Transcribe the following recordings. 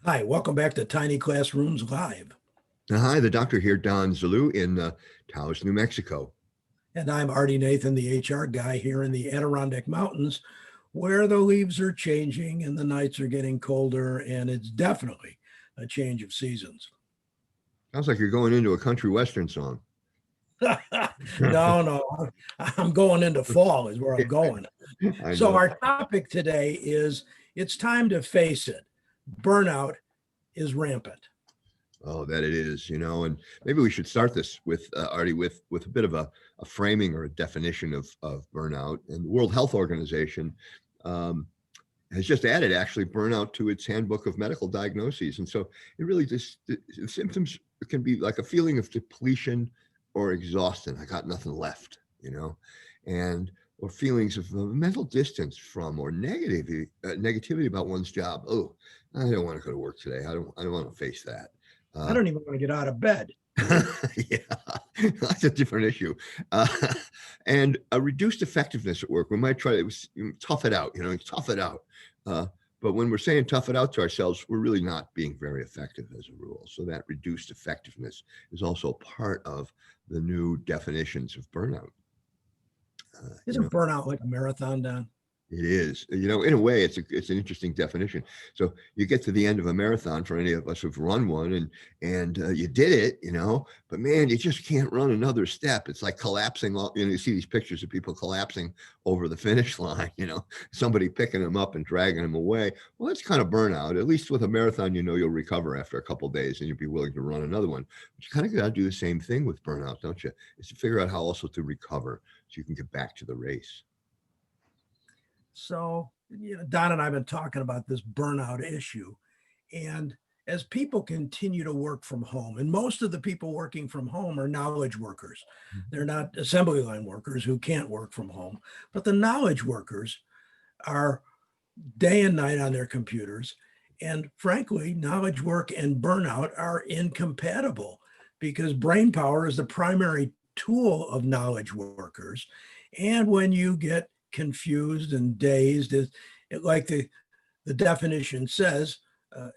Hi, welcome back to Tiny Classrooms Live. Hi, the doctor here, Don Zalou in Taos, New Mexico. And I'm Artie Nathan, the HR guy here in the Adirondack Mountains, where the leaves are changing and the nights are getting colder, and it's definitely a change of seasons. Sounds like you're going into a country western song. No, I'm going into fall, is where I'm going. I So, know. our topic today is it's time to face it. Burnout is rampant. Oh, that it is, and maybe we should start this with Artie with a bit of a framing or a definition of burnout. And the World Health Organization um, has just added actually burnout to its handbook of medical diagnoses. And so it really just the symptoms can be like a feeling of depletion or exhaustion. I got nothing left, and or feelings of mental distance from or negativity about one's job. Oh, I don't want to go to work today. I don't want to face that. I Uh, don't even want to get out of bed. yeah, that's a different issue. Uh, and a reduced effectiveness at work. We might try to tough it out, tough it out. Uh, but when we're saying tough it out to ourselves, we're really not being very effective as a rule. So that reduced effectiveness is also part of the new definitions of burnout. Uh, you know, Isn't burnout like a marathon, Don? It is, in a way, it's an interesting definition. So you get to the end of a marathon for any of us who've run one, and you did it, but man, you just can't run another step. It's like collapsing. You see these pictures of people collapsing over the finish line. Somebody picking them up and dragging them away. Well, that's kind of burnout. At least with a marathon, you'll recover after a couple of days, and you'll be willing to run another one. But you kind of got to do the same thing with burnout, don't you? Is to figure out how also to recover so you can get back to the race. So, Don and I have been talking about this burnout issue. And as people continue to work from home, and most of the people working from home are knowledge workers, they're not assembly line workers who can't work from home, but the knowledge workers are day and night on their computers. And frankly, knowledge work and burnout are incompatible because brain power is the primary tool of knowledge workers. And when you get confused and dazed, like the definition says,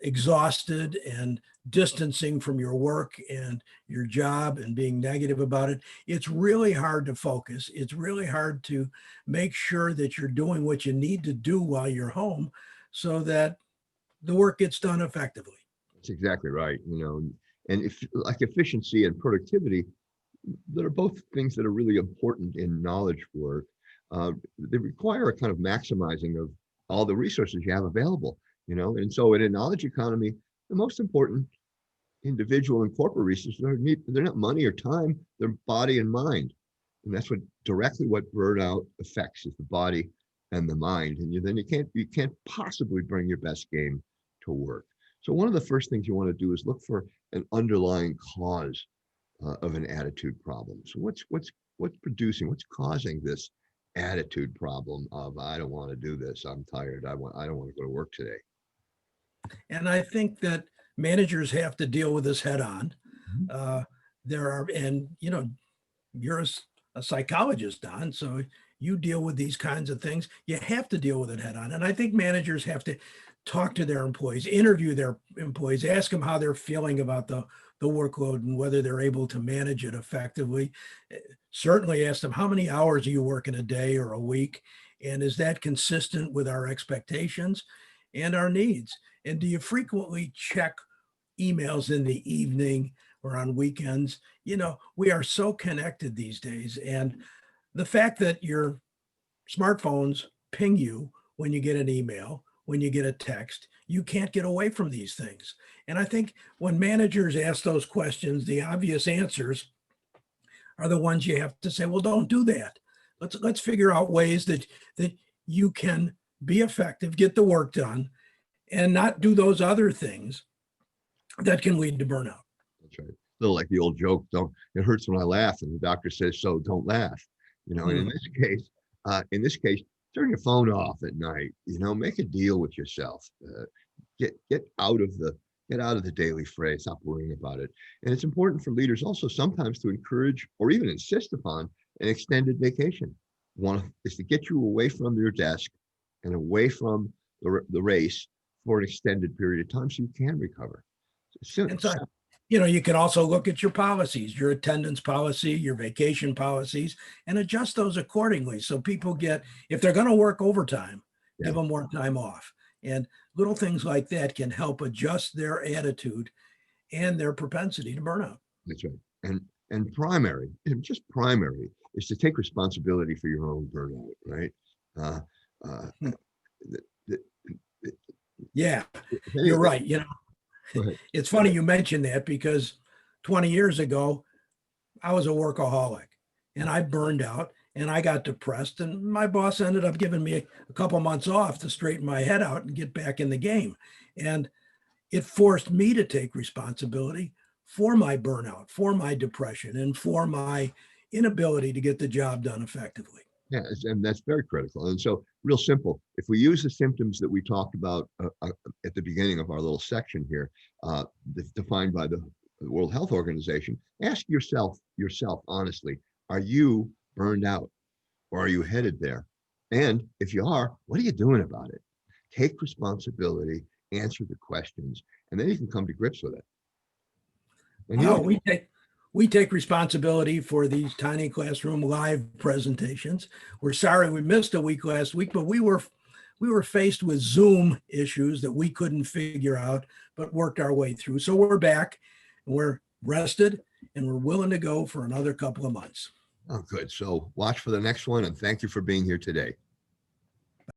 exhausted and distancing from your work and your job and being negative about it, it's really hard to focus. It's really hard to make sure that you're doing what you need to do while you're home so that the work gets done effectively. That's exactly right. And if like efficiency and productivity, that are both things that are really important in knowledge work. They require a kind of maximizing of all the resources you have available, And so in a knowledge economy, the most important individual and corporate resources they're not money or time, they're body and mind. And that's directly what burnout affects is the body and the mind. And then you can't possibly bring your best game to work. So one of the first things you want to do is look for an underlying cause of an attitude problem. So what's causing this attitude problem of I don't want to do this, I'm tired, I don't want to go to work today. And I think that managers have to deal with this head on. Mhm. Uh, there are, and you're a psychologist, Don, so you deal with these kinds of things. You have to deal with it head on. And I think managers have to talk to their employees, interview their employees, ask them how they're feeling about the workload and whether they're able to manage it effectively. Certainly ask them how many hours are you working a day or a week? And is that consistent with our expectations and our needs? And do you frequently check emails in the evening or on weekends? We are so connected these days. And the fact that your smartphones ping you when you get an email, when you get a text, you can't get away from these things. And I think when managers ask those questions, the obvious answers are the ones you have to say, well, don't do that. Let's figure out ways that you can be effective, get the work done, and not do those other things that can lead to burnout. That's right. Still like the old joke, don't it hurts when I laugh, and the doctor says so, don't laugh. And Hmm. in this case, turn your phone off at night. Make a deal with yourself. Get out of the daily fray. Stop worrying about it. And it's important for leaders also sometimes to encourage or even insist upon an extended vacation. One is to get you away from your desk and away from the race for an extended period of time so you can recover. So, And so, you can also look at your policies, your attendance policy, your vacation policies, and adjust those accordingly. So people if they're going to work overtime, yeah, give them more time off. And little things like that can help adjust their attitude and their propensity to burnout. that's right. And primary, just primary, is to take responsibility for your own burnout, right? Uh, uh, Hmm. the, the, Yeah, the, you're right. go ahead. It's funny you mentioned that because 20 years ago, I was a workaholic and I burned out and I got depressed. And my boss ended up giving me a couple months off to straighten my head out and get back in the game. And it forced me to take responsibility for my burnout, for my depression, and for my inability to get the job done effectively. Yeah, and that's very critical. And so, real simple, if we use the symptoms that we talked about at the beginning of our little section here, defined by the World Health Organization, ask yourself honestly, are you burned out or are you headed there? And if you are, what are you doing about it? Take responsibility, answer the questions, and then you can come to grips with it. And Oh, we take responsibility for these Tiny Classroom live presentations. We're sorry we missed a week last week, but we were faced with Zoom issues that we couldn't figure out, but worked our way through. So we're back, and we're rested, and we're willing to go for another couple of months. oh, good. So watch for the next one, and thank you for being here today.